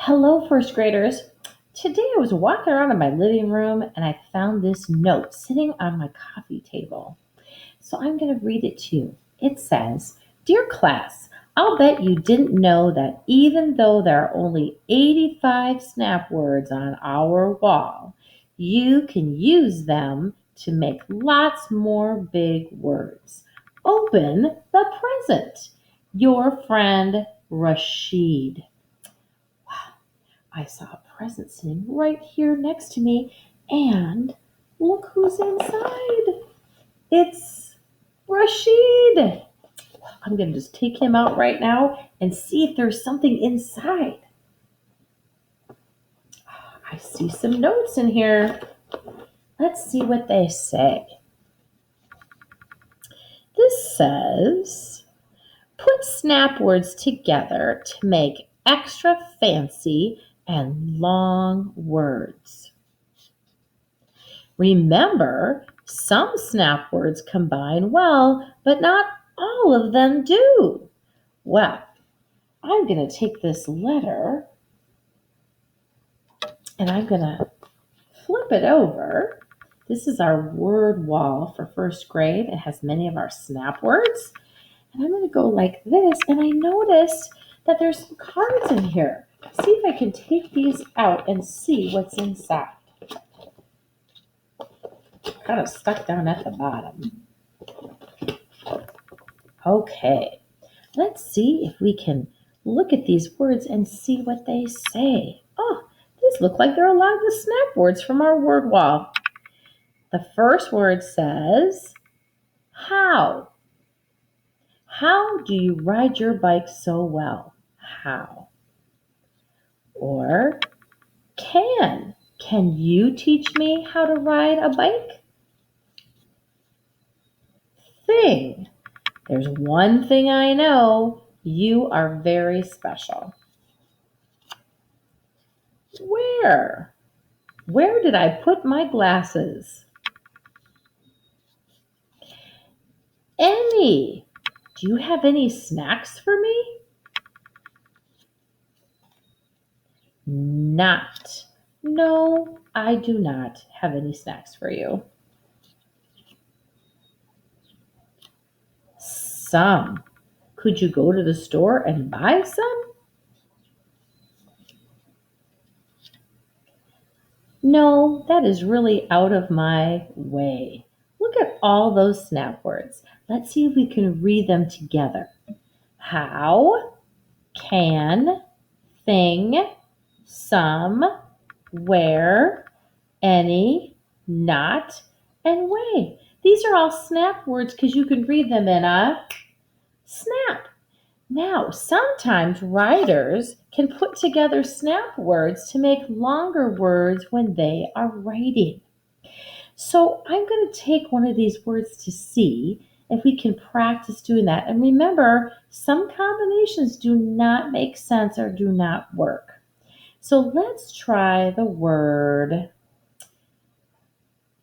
Hello, first graders. Today I was walking around in my living room and I found this note sitting on my coffee table. So I'm going to read it to you. It says, Dear class, I'll bet you didn't know that even though there are only 85 snap words on our wall, you can use them to make lots more big words. Open the present. Your friend Rashid. I saw a present sitting right here next to me, and look who's inside. It's Rashid. I'm going to just take him out right now and see if there's something inside. I see some notes in here. Let's see what they say. This says, put snap words together to make extra fancy and long words. Remember, some snap words combine well, but not all of them do. Well, I'm going to take this letter and I'm going to flip it over. This is our word wall for first grade. It has many of our snap words. And I'm going to go like this, and I noticed that there's some cards in here. See if I can take these out and see what's inside. Kind of stuck down at the bottom. Okay, let's see if we can look at these words and see what they say. Oh, these look like they're a lot of the snap words from our word wall. The first word says, how. How do you ride your bike so well? How? Or can. Can you teach me how to ride a bike? Thing. There's one thing I know. You are very special. Where? Where did I put my glasses? Any. Do you have any snacks for me? Not. No, I do not have any snacks for you. Some. Could you go to the store and buy some? No, that is really out of my way. Look at all those snap words. Let's see if we can read them together. How, can, thing, some, where, any, not, and way. These are all snap words because you can read them in a snap. Now, sometimes writers can put together snap words to make longer words when they are writing. So I'm going to take one of these words to see if we can practice doing that. And remember, some combinations do not make sense or do not work. So let's try the word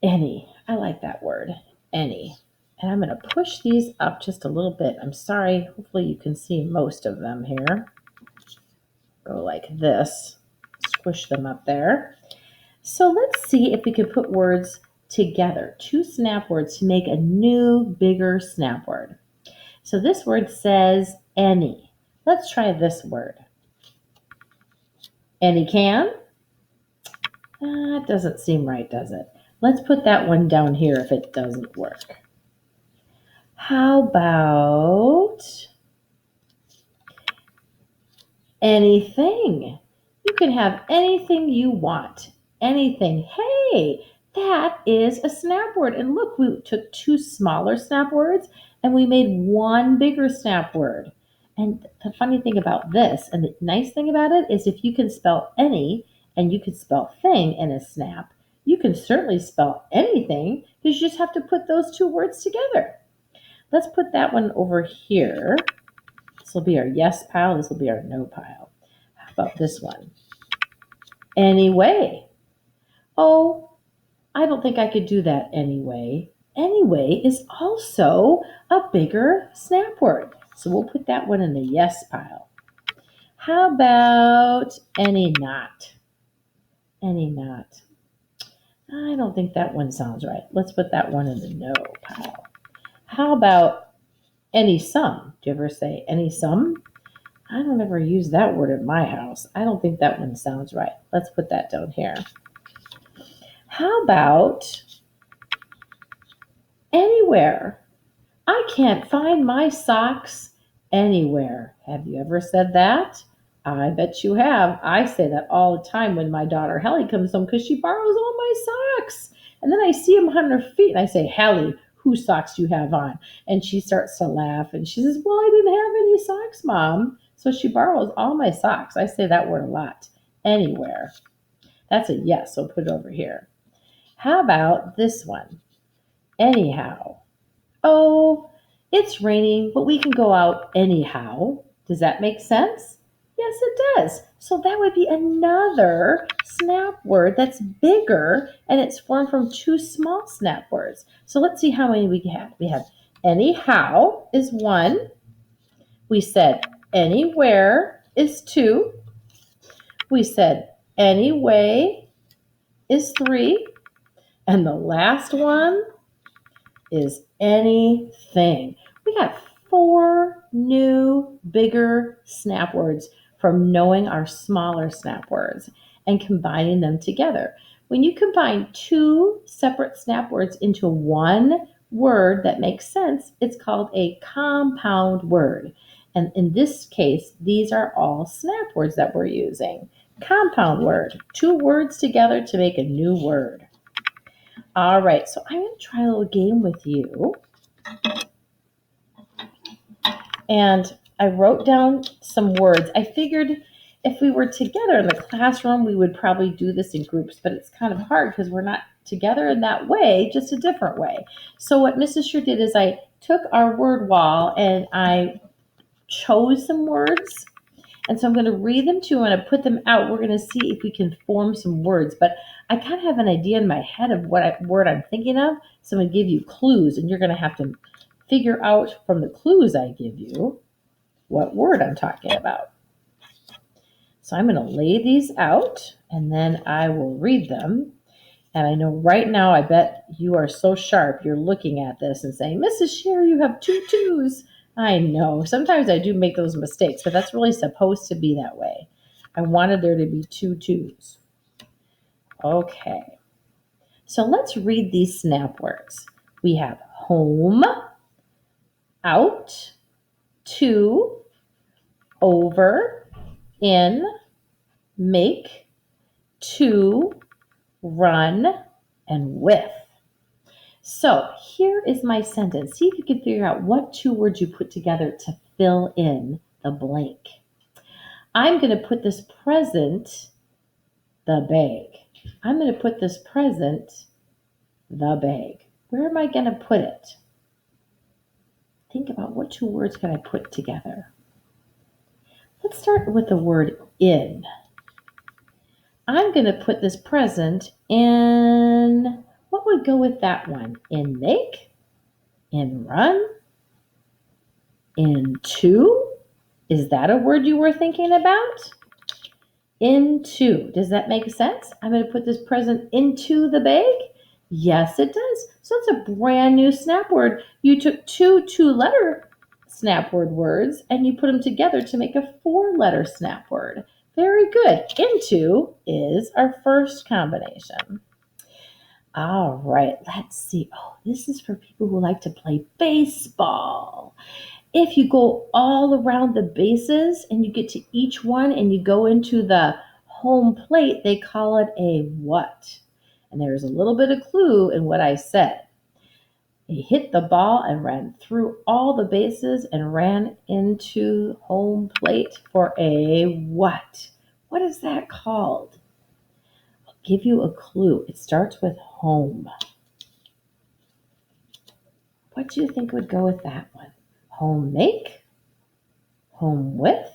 any. I like that word, any. And I'm going to push these up just a little bit. I'm sorry. Hopefully you can see most of them here. Go like this. Squish them up there. So let's see if we can put words together. Two snap words to make a new, bigger snap word. So this word says any. Let's try this word. Any can? It doesn't seem right, does it? Let's put that one down here if it doesn't work. How about anything? You can have anything you want. Anything. Hey, that is a snap word. And look, we took two smaller snap words and we made one bigger snap word. And the funny thing about this, and the nice thing about it, is if you can spell any and you can spell thing in a snap, you can certainly spell anything because you just have to put those two words together. Let's put that one over here. This will be our yes pile. This will be our no pile. How about this one? Anyway. Oh, I don't think I could do that anyway. Anyway is also a bigger snap word. So we'll put that one in the yes pile. How about any knot? Any knot. I don't think that one sounds right. Let's put that one in the no pile. How about any sum? Do you ever say any sum? I don't ever use that word at my house. I don't think that one sounds right. Let's put that down here. How about anywhere? I can't find my socks anywhere. Have you ever said that? I bet you have. I say that all the time when my daughter Helly comes home because she borrows all my socks. And then I see them on her feet and I say, Helly, whose socks do you have on? And she starts to laugh and she says, well, I didn't have any socks, Mom. So she borrows all my socks. I say that word a lot. Anywhere. That's a yes, so put it over here. How about this one? Anyhow. Oh, it's raining, but we can go out anyhow. Does that make sense? Yes, it does. So that would be another snap word that's bigger and it's formed from two small snap words. So let's see how many we have. We have anyhow is one. We said anywhere is two. We said anyway is three. And the last one is anything. We got 4 new, bigger snap words from knowing our smaller snap words and combining them together. When you combine 2 separate snap words into one word that makes sense, it's called a compound word. And in this case, these are all snap words that we're using. Compound word, 2 words together to make a new word. All right, so I'm going to try a little game with you. And I wrote down some words. I figured if we were together in the classroom, we would probably do this in groups, but it's kind of hard because we're not together in that way, just a different way. So what Mrs. Sure did is I took our word wall and I chose some words. And so I'm going to read them to you and I put them out. We're going to see if we can form some words. But I kind of have an idea in my head of what word I'm thinking of. So I'm going to give you clues, and you're going to have to figure out from the clues I give you what word I'm talking about. So I'm going to lay these out, and then I will read them. And I know right now, I bet you are so sharp, you're looking at this and saying, Mrs. Shear, you have 2 twos. I know. Sometimes I do make those mistakes, but that's really supposed to be that way. I wanted there to be 2 twos. Okay. So let's read these snap words. We have home, out, to, over, in, make, to, run, and with. So here is my sentence. See if you can figure out what 2 words you put together to fill in the blank. I'm going to put this present, the bag. I'm going to put this present, the bag. Where am I going to put it? Think about what 2 words can I put together. Let's start with the word in. I'm going to put this present in, what would go with that one? In make, in run, into. Is that a word you were thinking about? Into. Does that make sense? I'm going to put this present into the bag. Yes, it does. So it's a brand new snap word. You took 2 2-letter snap word words and you put them together to make a 4-letter snap word. Very good. Into is our first combination. All right, let's see. Oh, this is for people who like to play baseball. If you go all around the bases and you get to each one and you go into the home plate, they call it a what? And there's a little bit of clue in what I said. He hit the ball and ran through all the bases and ran into home plate for a what? What is that called? I'll give you a clue. It starts with home. What do you think would go with that one? Home make? Home with?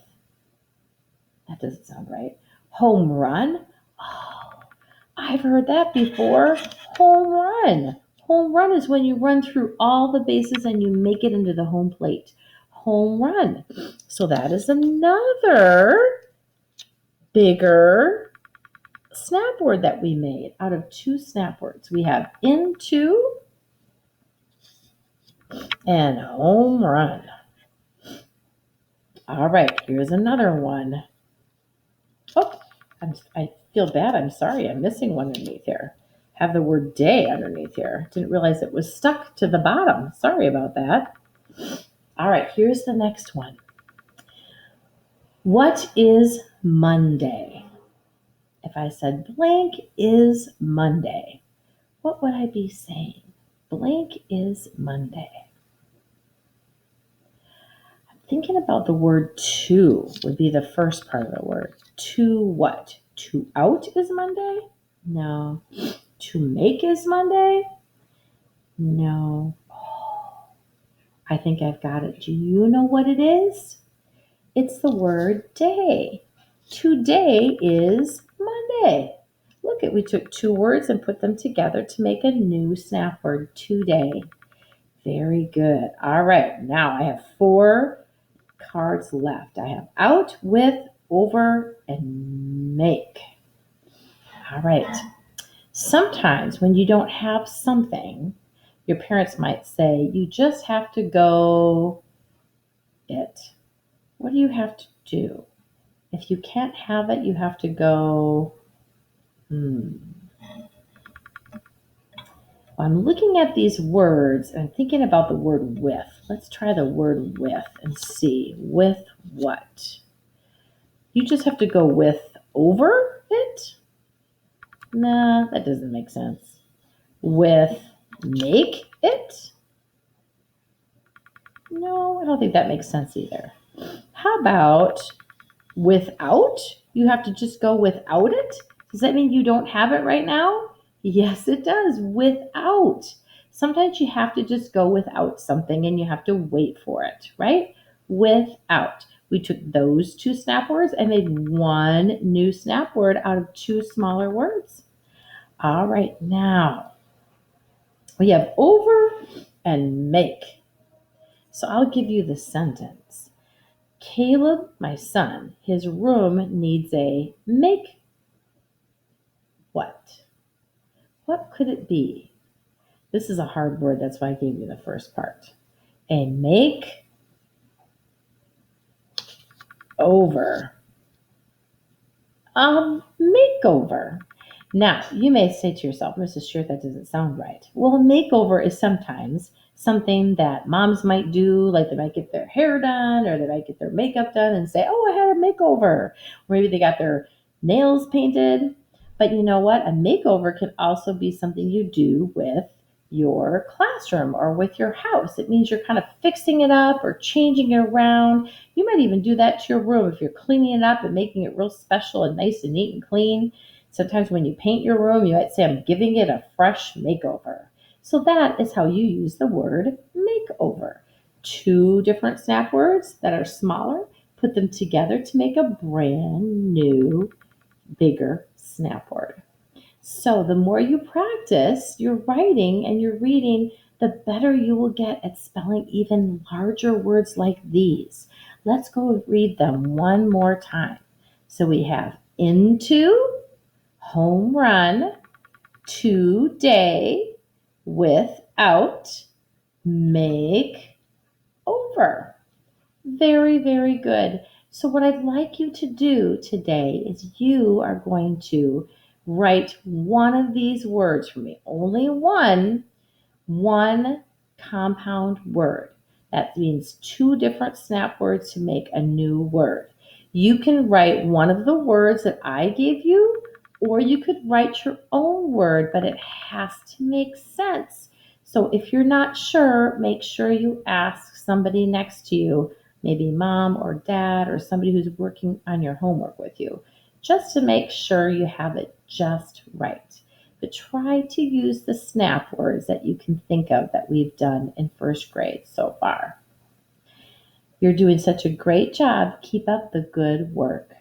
That doesn't sound right. Home run? Oh, I've heard that before. Home run. Home run is when you run through all the bases and you make it into the home plate. home run. So that is another bigger snap word that we made out of two snap words. We have into and home run. All right, here's another one. Oh, I feel bad. I'm sorry. I'm missing one underneath here. Have the word day underneath here. Didn't realize it was stuck to the bottom. Sorry about that. All right, here's the next one. What is Monday? If I said blank is Monday, what would I be saying? Blank is Monday. I'm thinking about the word to would be the first part of the word. To what? To out is Monday? No. To make is Monday? No. Oh, I think I've got it. Do you know what it is? It's the word day. Today is Monday. Look at, we took two words and put them together to make a new snap word, today. Very good. All right, now I have 4 cards left. I have out, with, over, and make. All right. Sometimes when you don't have something, your parents might say, you just have to go it. What do you have to do? If you can't have it, you have to go, I'm looking at these words and I'm thinking about the word with. Let's try the word with and see. With what? You just have to go with over it? Nah, that doesn't make sense. With make it? No, I don't think that makes sense either. How about without? You have to just go without it? Does that mean you don't have it right now? Yes, it does. Without. Sometimes you have to just go without something and you have to wait for it, right? Without. We took those 2 snap words and made one new snap word out of 2 smaller words. All right, now we have over and make. So I'll give you the sentence. Caleb, my son, his room needs a make what? What could it be? This is a hard word, that's why I gave you the first part. A make over. Makeover. Now, you may say to yourself, Mrs. Shear, that doesn't sound right. Well, a makeover is sometimes something that moms might do, like they might get their hair done or they might get their makeup done and say, oh, I had a makeover. Or maybe they got their nails painted. But you know what? A makeover can also be something you do with your classroom or with your house. It means you're kind of fixing it up or changing it around. You might even do that to your room if you're cleaning it up and making it real special and nice and neat and clean. Sometimes when you paint your room, you might say, I'm giving it a fresh makeover. So that is how you use the word makeover. 2 different snap words that are smaller, put them together to make a brand new, bigger snap word. So the more you practice your writing and your reading, the better you will get at spelling even larger words like these. Let's go read them one more time. So we have into, home run, today, without, make, over. Very, very good. So what I'd like you to do today is you are going to write one of these words for me. Only one compound word. That means 2 different snap words to make a new word. You can write one of the words that I gave you, or you could write your own word, but it has to make sense. So if you're not sure, make sure you ask somebody next to you, maybe mom or dad or somebody who's working on your homework with you, just to make sure you have it just right. But try to use the snap words that you can think of that we've done in first grade so far. You're doing such a great job. Keep up the good work.